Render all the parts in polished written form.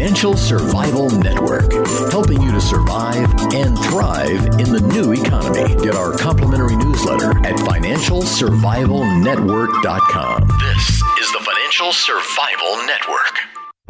Financial Survival Network, helping you to survive and thrive in the new economy. Get our complimentary newsletter at financialsurvivalnetwork.com. This is the Financial Survival Network.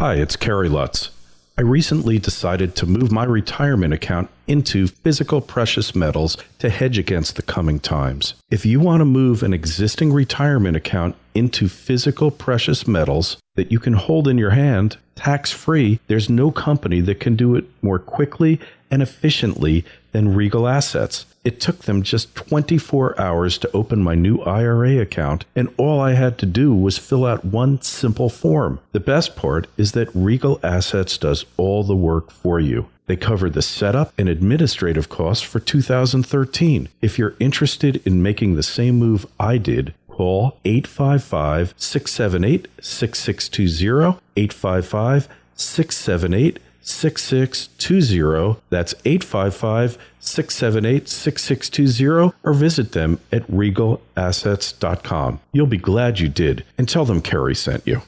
Hi, it's Kerry Lutz. I recently decided to move my retirement account into physical precious metals to hedge against the coming times. If you want to move an existing retirement account into physical precious metals that you can hold in your hand, tax-free, there's no company that can do it more quickly and efficiently than Regal Assets. It took them just 24 hours to open my new IRA account, and all I had to do was fill out one simple form. The best part is that Regal Assets does all the work for you. They cover the setup and administrative costs for 2013. If you're interested in making the same move I did, call 855-678-6620, 855-678-6620. That's 855-678-6620, or visit them at regalassets.com. You'll be glad you did, and tell them Kerry sent you.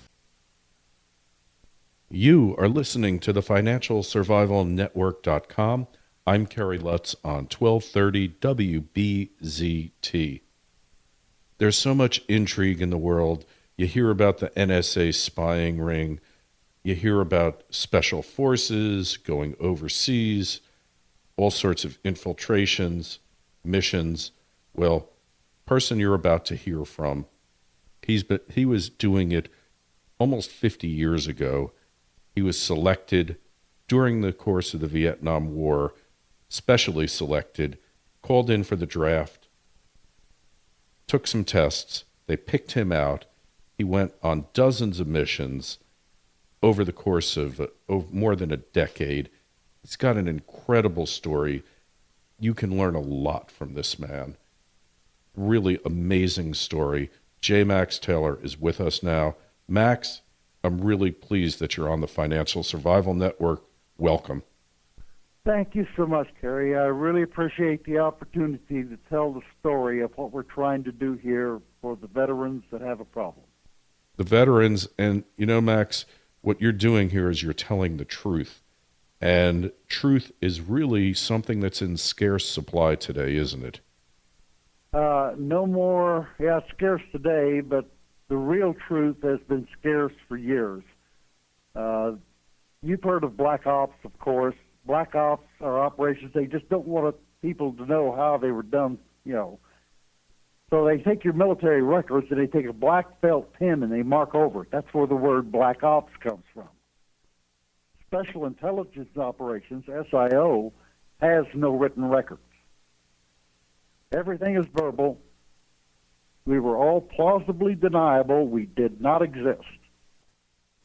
You are listening to the Financial Survival Network.com. I'm Kerry Lutz on 1230 WBZT. There's so much intrigue in the world. You hear about the NSA spying ring. You hear about special forces going overseas, all sorts of infiltrations, missions. Well, person you're about to hear from, he was doing it almost 50 years ago. He was selected during the course of the Viet Nam War, specially selected, called in for the draft, took some tests. They picked him out. He went on dozens of missions over the course of more than a decade. He's got an incredible story. You can learn a lot from this man. Really amazing story. J. Max Taylor is with us now. Max, I'm really pleased that you're on the Financial Survival Network. Welcome. Thank you so much, Kerry. I really appreciate the opportunity to tell the story of what we're trying to do here for the veterans that have a problem. The veterans, and you know, Max, what you're doing here is you're telling the truth. And truth is really something that's in scarce supply today, isn't it? No more, it's scarce today, but the real truth has been scarce for years. You've heard of black ops, of course. Black ops are operations. They just don't want people to know how they were done, you know. So they take your military records and they take a black felt pen and they mark over it. That's where the word black ops comes from. Special Intelligence Operations, SIO, has no written records. Everything is verbal. We were all plausibly deniable. We did not exist.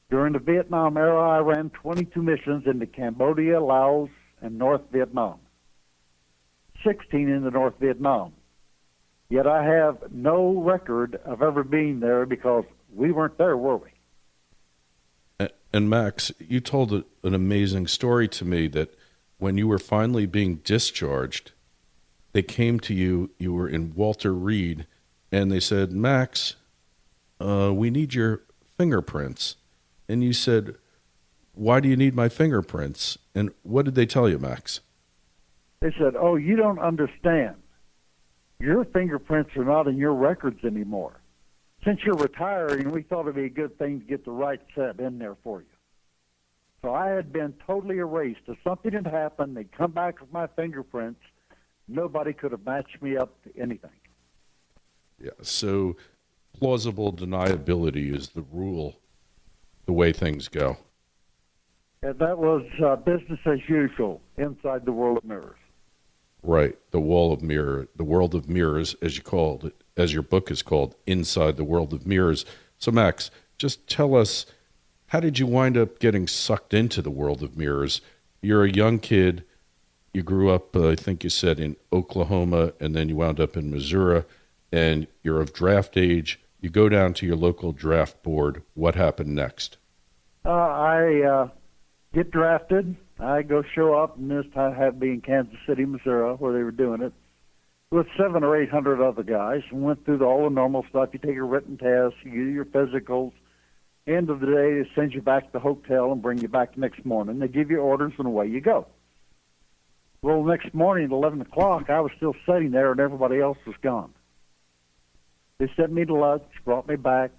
During the Vietnam era, I ran 22 missions into Cambodia, Laos, and North Vietnam. 16 into North Vietnam. Yet I have no record of ever being there because we weren't there, were we? And Max, you told an amazing story to me that when you were finally being discharged, they came to you, you were in Walter Reed, and they said, Max, we need your fingerprints. And you said, why do you need my fingerprints? And what did they tell you, Max? They said, oh, you don't understand. Your fingerprints are not in your records anymore. Since you're retiring, we thought it'd be a good thing to get the right set in there for you. So I had been totally erased. If something had happened, they'd come back with my fingerprints. Nobody could have matched me up to anything. Yeah, so plausible deniability is the rule, the way things go. And that was business as usual inside the world of mirrors. Right, the world of mirrors, as you called it, as your book is called, Inside the World of Mirrors. So, Max, just tell us, how did you wind up getting sucked into the world of mirrors? You're a young kid. You grew up, I think you said, in Oklahoma, and then you wound up in Missouri, and you're of draft age. You go down to your local draft board. What happened next? I get drafted. I go show up, and this time I had to be in Kansas City, Missouri, where they were doing it, with 700 or 800 other guys, and went through all the normal stuff. You take a written test, you do your physicals, End of the day, they send you back to the hotel and bring you back the next morning. They give you orders, and away you go. Well, the next morning at 11 o'clock, I was still sitting there, and everybody else was gone. They sent me to Lutz, brought me back,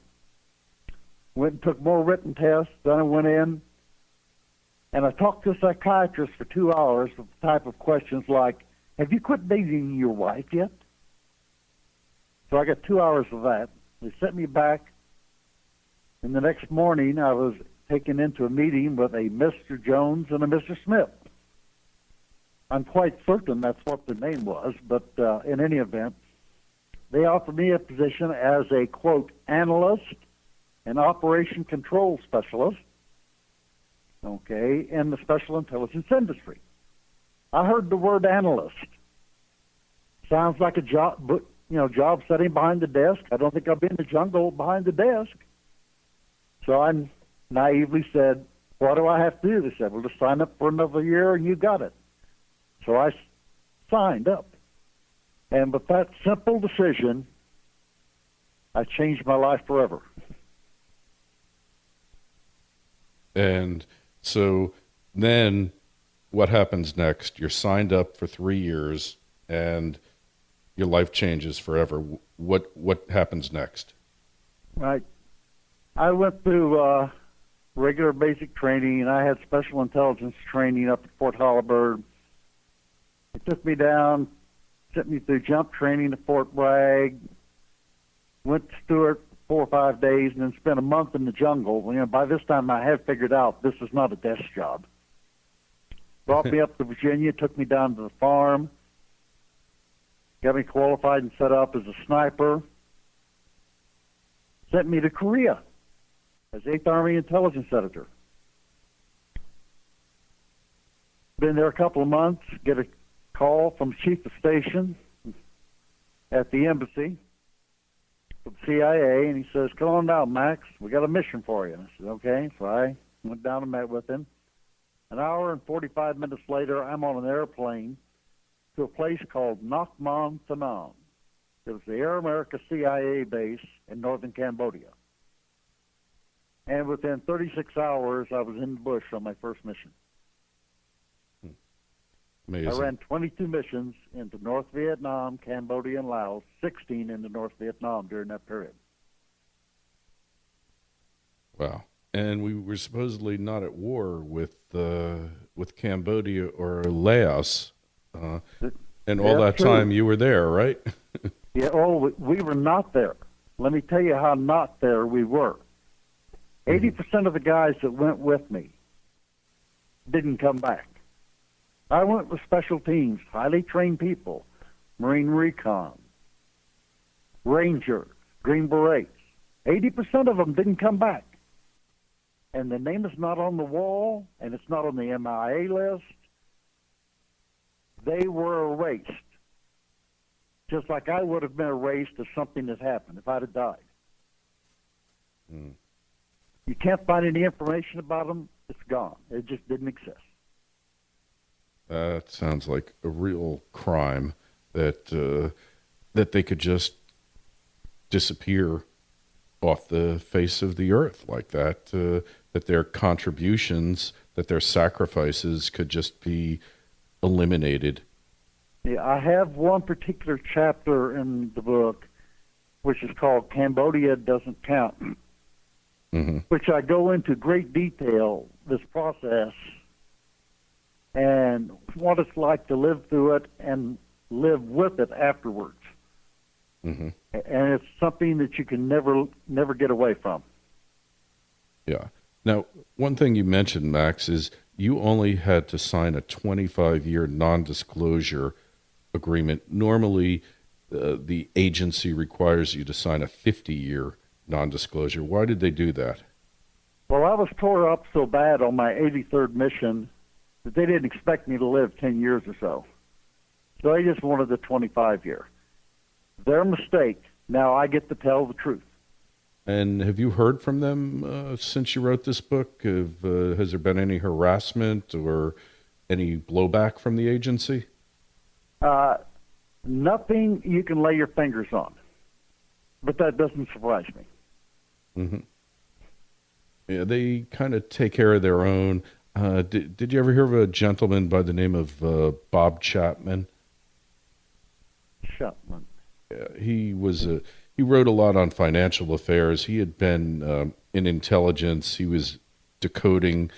went and took more written tests. Then I went in, and I talked to a psychiatrist for 2 hours with the type of questions like, have you quit dating your wife yet? So I got 2 hours of that. They sent me back, and the next morning I was taken into a meeting with a Mr. Jones and a Mr. Smith. I'm quite certain that's what the name was, but in any event, they offered me a position as a, quote, analyst and operation control specialist, okay, in the special intelligence industry. I heard the word analyst. Sounds like a job, job sitting behind the desk. I don't think I'll be in the jungle behind the desk. So I naively said, what do I have to do? They said, well, just sign up for another year and you got it. So I signed up. And with that simple decision, I changed my life forever. And so then what happens next? You're signed up for 3 years and your life changes forever. What happens next? Right. I went through regular basic training, and I had special intelligence training up at Fort Holabird. They took me down, sent me through jump training at Fort Bragg, went to Stewart for 4 or 5 days, and then spent a month in the jungle. By this time I had figured out this was not a desk job. Brought me up to Virginia, took me down to the farm, got me qualified and set up as a sniper, sent me to Korea as 8th Army Intelligence Editor. Been there a couple of months, get a call from the chief of station at the embassy from CIA, and he says, come on down, Max, we got a mission for you. And I said, okay. So I went down and met with him. An hour and 45 minutes later, I'm on an airplane to a place called Nakman Thanom. It was the Air America CIA base in northern Cambodia. And within 36 hours, I was in the bush on my first mission. Amazing. I ran 22 missions into North Vietnam, Cambodia, and Laos, 16 into North Vietnam during that period. Wow. And we were supposedly not at war with Cambodia or Laos. And all that time you were there, right? Yeah, we were not there. Let me tell you how not there we were. 80% of the guys that went with me didn't come back. I went with special teams, highly trained people, Marine Recon, Rangers, Green Berets. 80% of them didn't come back. And the name is not on the wall, and it's not on the MIA list. They were erased, just like I would have been erased if something had happened, if I'd have died. Mm. You can't find any information about them. It's gone. It just didn't exist. That sounds like a real crime that they could just disappear off the face of the earth like that, that their contributions, that their sacrifices could just be eliminated. Yeah, I have one particular chapter in the book which is called Cambodia Doesn't Count, which I go into great detail, this process, and what it's like to live through it and live with it afterwards. And it's something that you can never get away from. Yeah. Now, one thing you mentioned, Max, is you only had to sign a 25-year non-disclosure agreement. Normally, the agency requires you to sign a 50-year non-disclosure. Why did they do that? Well, I was tore up so bad on my 83rd mission that they didn't expect me to live 10 years or so. So they just wanted the 25-year. Their mistake. Now I get to tell the truth. And have you heard from them since you wrote this book? Has there been any harassment or any blowback from the agency? Nothing you can lay your fingers on. But that doesn't surprise me. Yeah, they kind of take care of their own. Did you ever hear of a gentleman by the name of Bob Chapman? Chapman. He wrote a lot on financial affairs. He had been in intelligence. He was decoding,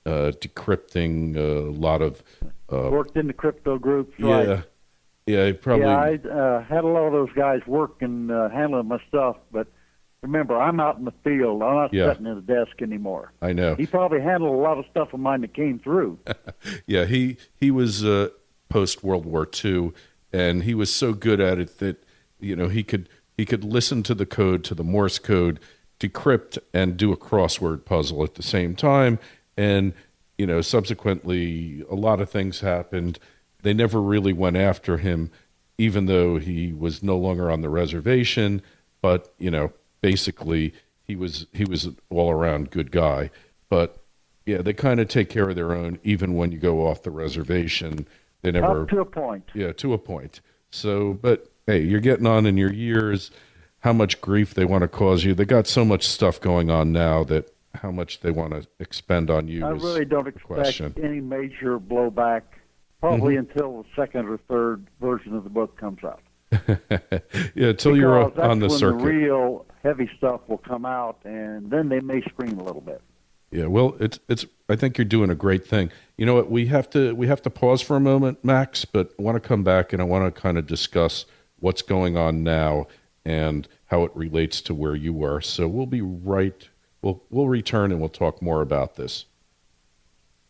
decrypting a lot of. Worked in the crypto groups, Yeah, right? yeah, he probably. Yeah, I had a lot of those guys working, handling my stuff, but remember, I'm out in the field. I'm not Yeah. sitting at a desk anymore. I know. He probably handled a lot of stuff of mine that came through. Yeah, he was post World War II, and he was so good at it that he could listen to the code, to the Morse code, decrypt, and do a crossword puzzle at the same time. And subsequently, a lot of things happened. They never really went after him, even though he was no longer on the reservation. But basically, he was an all-around good guy. But yeah, they kind of take care of their own, even when you go off the reservation. They never. Up to a point. Yeah, to a point. So, but hey, you're getting on in your years. How much grief they want to cause you? They got so much stuff going on now that how much they want to expend on you. I is really don't the expect question. any major blowback, probably Mm-hmm. until the second or third version of the book comes out. Yeah, till you're on the that's when circuit. the real heavy stuff will come out, and then they may scream a little bit. Yeah, well, it's. I think you're doing a great thing. You know what? We have to pause for a moment, Max. But I want to come back and I want to kind of discuss what's going on now and how it relates to where you were. So we'll be right. We'll return and we'll talk more about this.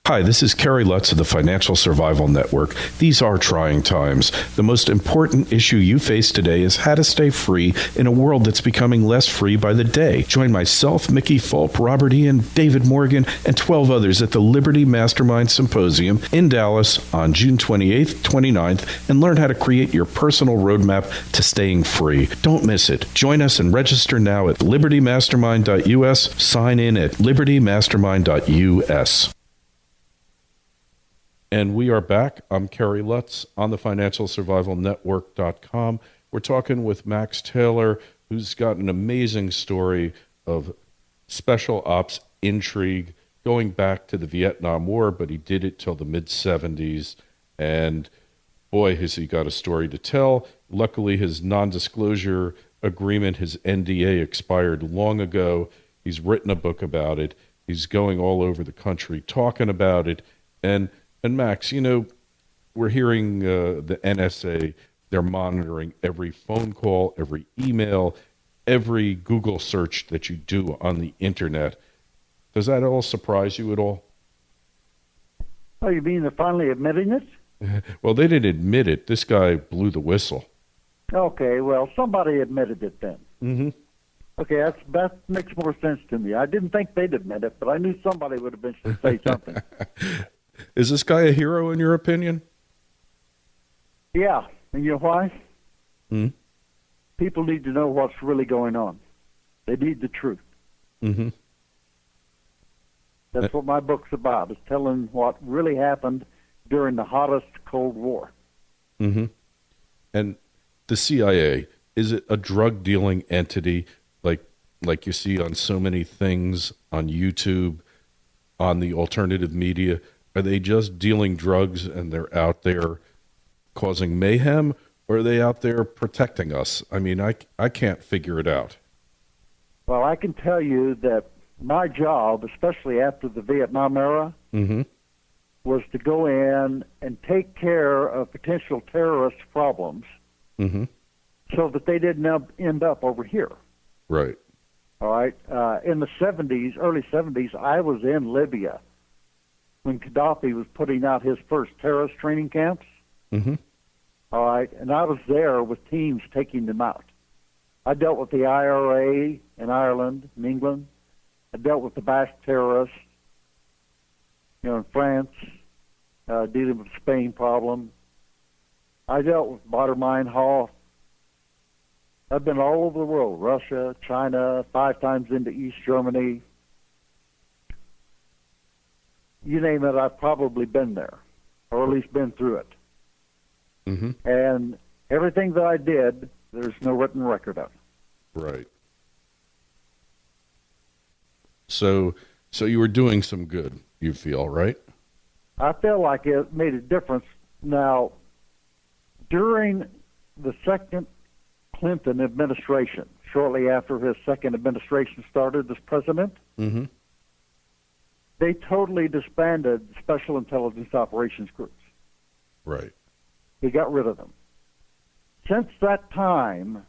Hi, this is Kerry Lutz of the Financial Survival Network. These are trying times. The most important issue you face today is how to stay free in a world that's becoming less free by the day. Join myself, Mickey Fulp, Robert Ian, David Morgan, and 12 others at the Liberty Mastermind Symposium in Dallas on June 28th, 29th, and learn how to create your personal roadmap to staying free. Don't miss it. Join us and register now at libertymastermind.us. Sign in at libertymastermind.us. And we are back. I'm Kerry Lutz on the FinancialSurvivalNetwork.com. We're talking with Max Taylor, who's got an amazing story of special ops intrigue going back to the Viet Nam War, but he did it till the mid-'70s. And boy, has he got a story to tell. Luckily, his non-disclosure agreement, his NDA, expired long ago. He's written a book about it. He's going all over the country talking about it. And Max, we're hearing the NSA, they're monitoring every phone call, every email, every Google search that you do on the internet. Does that all surprise you at all? Oh, you mean they're finally admitting it? Well, they didn't admit it. This guy blew the whistle. Okay, well, somebody admitted it then. Mm-hmm. Okay, that makes more sense to me. I didn't think they'd admit it, but I knew somebody would eventually say something. Is this guy a hero in your opinion? Yeah, and you know why? Mm-hmm. People need to know what's really going on. They need the truth. Mm-hmm. That's what my book's about, is telling what really happened during the hottest Cold War. Mm-hmm. And the CIA, is it a drug-dealing entity like you see on so many things on YouTube, on the alternative media? Are they just dealing drugs and they're out there causing mayhem, or are they out there protecting us? I mean, I can't figure it out. Well, I can tell you that my job, especially after the Vietnam era, Mm-hmm. was to go in and take care of potential terrorist problems Mm-hmm. so that they didn't end up over here. Right. All right. In the 70s, early 70s, I was in Libya when Gaddafi was putting out his first terrorist training camps. Mm-hmm. All right. And I was there with teams taking them out. I dealt with the IRA in Ireland and England. I dealt with the Basque terrorists, in France, dealing with the Spain problem. I dealt with Mastermind Hall. I've been all over the world, Russia, China, 5 times into East Germany. You name it, I've probably been there, or at least been through it. Mm-hmm. And everything that I did, there's no written record of. Right. So So you were doing some good, you feel, right? I feel like it made a difference. Now, during the second Clinton administration, shortly after his second administration started as president, Mm-hmm. they totally disbanded Special Intelligence Operations groups. Right. He got rid of them. Since that time,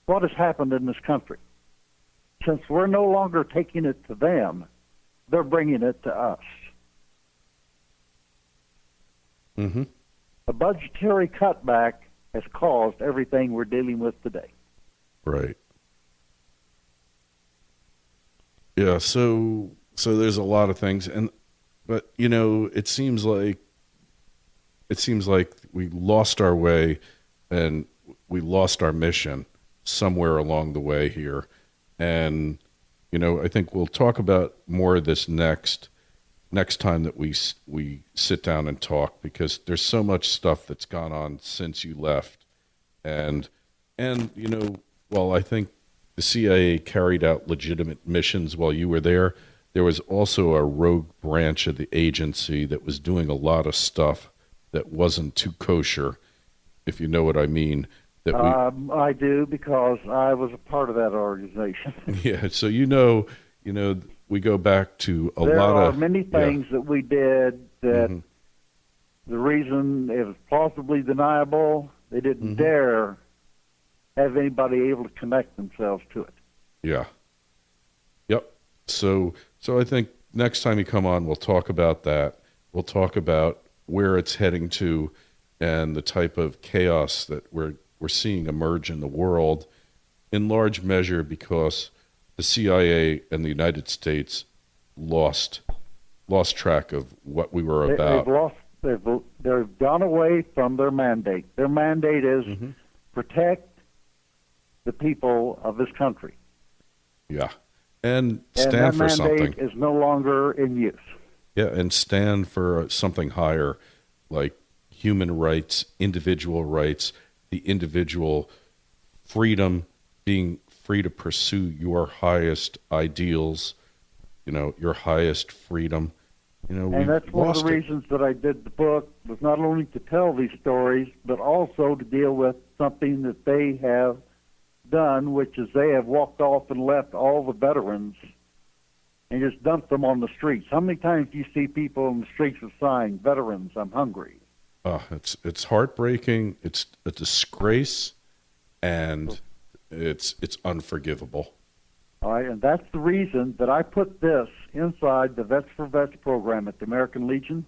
what has happened in this country? Since we're no longer taking it to them, they're bringing it to us. Mm-hmm. A budgetary cutback has caused everything we're dealing with today. Right. Yeah, so there's a lot of things, but it seems like we lost our way and we lost our mission somewhere along the way here. And I think we'll talk about more of this next time that we sit down and talk, because there's so much stuff that's gone on since you left. And while I think the CIA carried out legitimate missions while you were there, there was also a rogue branch of the agency that was doing a lot of stuff that wasn't too kosher, if you know what I mean. I do, because I was a part of that organization. Yeah, so we go back to there lot are of many things that we did that Mm-hmm. the reason it was plausibly deniable, they didn't Mm-hmm. dare have anybody able to connect themselves to it. Yeah. Yep. So I think next time you come on, we'll talk about that. We'll talk about where it's heading to and the type of chaos that we're seeing emerge in the world, in large measure because the CIA and the United States lost track of what we were about. They've gone away from their mandate. Their mandate is Mm-hmm. protect the people of this country. Yeah. And stand that for something. mandate is no longer in use. Yeah, and stand for something higher, like human rights, individual rights, the individual freedom, being free to pursue your highest ideals, your highest freedom. And that's one of the reasons that I did the book, was not only to tell these stories, but also to deal with something that they have done, which is they have walked off and left all the veterans and just dumped them on the streets. How many times do you see people on the streets with signs, "Veterans, I'm hungry"? It's heartbreaking. It's a disgrace, and it's unforgivable. All right, and that's the reason that I put this inside the Vets for Vets program at the American Legion.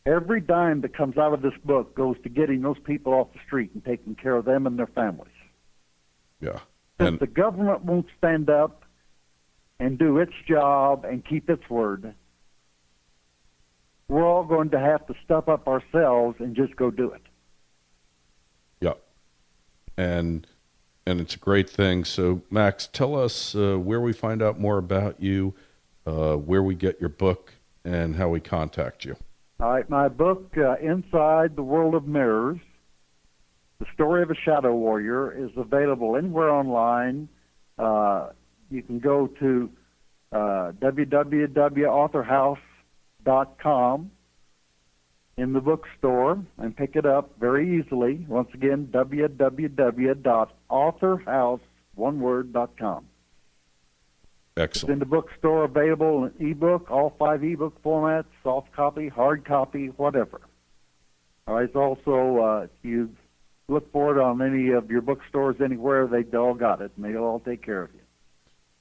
Every dime that comes out of this book goes to getting those people off the street and taking care of them and their families. Yeah. If the government won't stand up and do its job and keep its word, we're all going to have to step up ourselves and just go do it. Yeah. And it's a great thing. So, Max, tell us where we find out more about you, where we get your book, and how we contact you. All right, my book, Inside the World of Mirrors, The Story of a Shadow Warrior, is available anywhere online. You can go to www.authorhouse.com in the bookstore and pick it up very easily. Once again, www.authorhouse.com. It's in Excellent. the bookstore, available in ebook, all 5 ebook formats, soft copy, hard copy, whatever. All right, it's also, if you look for it on any of your bookstores anywhere, they all got it, and they'll all take care of you.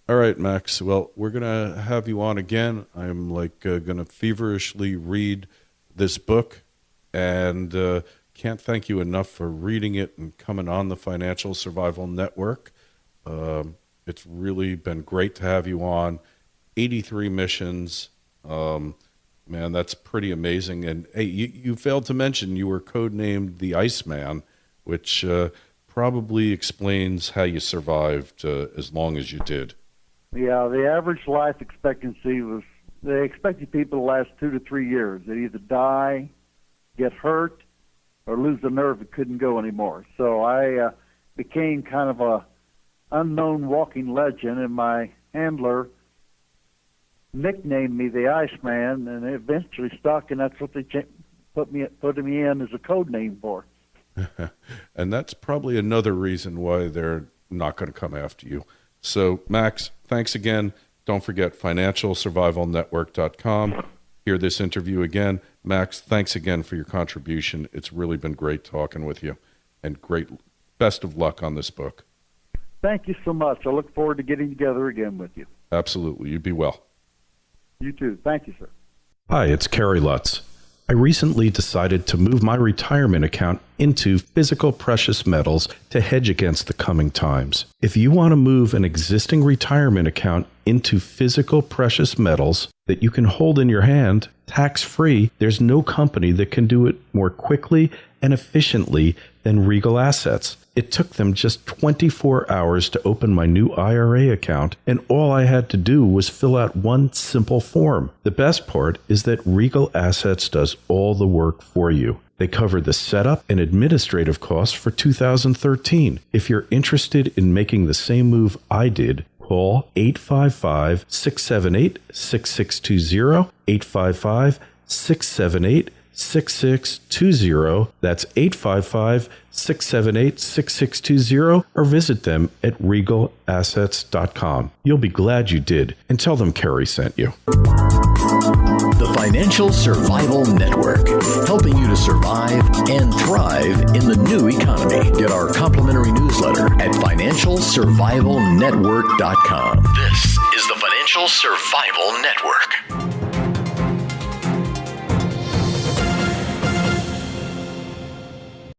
All right, Max. Well, we're going to have you on again. I'm going to feverishly read this book, and can't thank you enough for reading it and coming on the Financial Survival Network. It's really been great to have you on. 83 missions. Man, that's pretty amazing. And hey, you failed to mention you were codenamed the Iceman, which probably explains how you survived as long as you did. Yeah, the average life expectancy was, they expected people to last 2 to 3 years. They'd either die, get hurt, or lose the nerve that couldn't go anymore. So I became kind of a unknown walking legend, and my handler nicknamed me the Iceman, and eventually stuck, and that's what they put me in as a code name for. And that's probably another reason why they're not going to come after you. So, Max, thanks again. Don't forget financialsurvivalnetwork.com. Hear this interview again. Max, thanks again for your contribution. It's really been great talking with you, and best of luck on this book. Thank you so much. I look forward to getting together again with you. Absolutely. You be well. You too. Thank you, sir. Hi, it's Kerry Lutz. I recently decided to move my retirement account into physical precious metals to hedge against the coming times. If you want to move an existing retirement account into physical precious metals that you can hold in your hand tax-free, there's no company that can do it more quickly and efficiently than Regal Assets. It took them just 24 hours to open my new IRA account, and all I had to do was fill out one simple form. The best part is that Regal Assets does all the work for you. They cover the setup and administrative costs for 2013. If you're interested in making the same move I did, call 855-678-6620, 855-678-6620. That's 855-678-6620, or visit them at regalassets.com. You'll be glad you did, and tell them Kerry sent you. The Financial Survival Network, helping you to survive and thrive in the new economy. Get our complimentary newsletter at financialsurvivalnetwork.com. This is the Financial Survival Network.